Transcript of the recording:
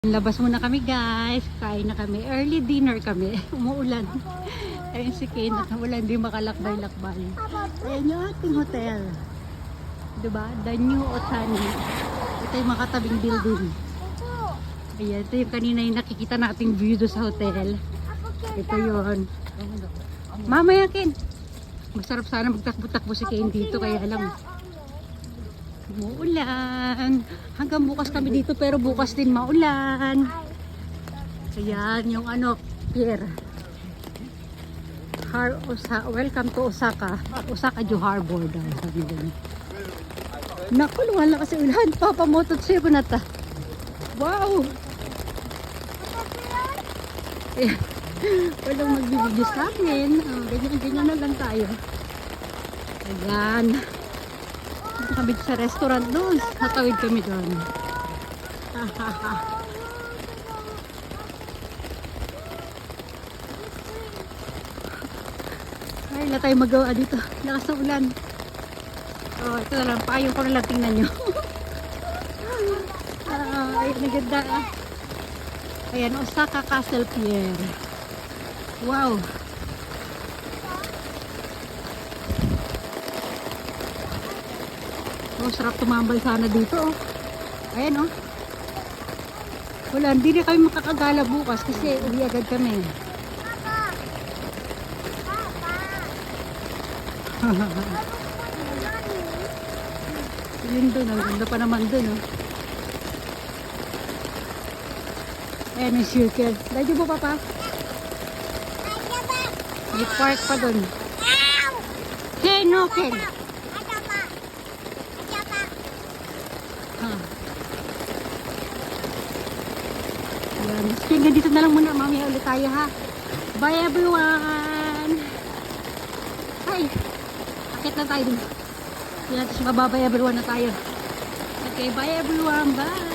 Labas muna kami guys, kain na kami, early dinner kami, umuulan. Ayun si Kane, wala, hindi makalakbay-lakbay. Ayan yung ating hotel, diba? The New Otani. Ito yung makatabing building. Ayan, ito yung kanina yung nakikita nating view doon sa hotel. Ito yun. Mamaya Kane, masarap sana magtakbo-takbo si Kane dito, kaya lang umuulan. Hanggang bukas kami dito, pero bukas din maulan. Ayan yung ano, pier. Welcome to Osaka. Osaka-ju Harbor daw, sabi nila. Naku, wala kasi ulan. Papamotot-sip na ta. Wow! Eh, walang magbibigyo sa akin. Oh, ganyan na lang tayo. Ayan. Dito kami sa restaurant doon. Natawid kami doon. Ay, wala tayong magawa dito. Lakas ng ulan. Oh, ito na lang. Payong ko na lang, tingnan nyo. Ay, naganda. Ayan, Osaka Castle Pier. Wow. Oh, sarap tumambay sana dito, oh. Ayan, oh. Wala, hindi na kami makakagala bukas kasi uwi agad kami. Yun doon, ang ganda pa naman doon, oh. Ayan yung circle. Dahil mo, Papa? May park pa doon. Ken, no, Ken. Ayan, hanggang dito na lang muna. Mamaya ulit tayo, ha. Bye, everyone. Hi. Akit na tayo dun. Yan, tapos mababay everyone na tayo. Okay, bye everyone. Bye.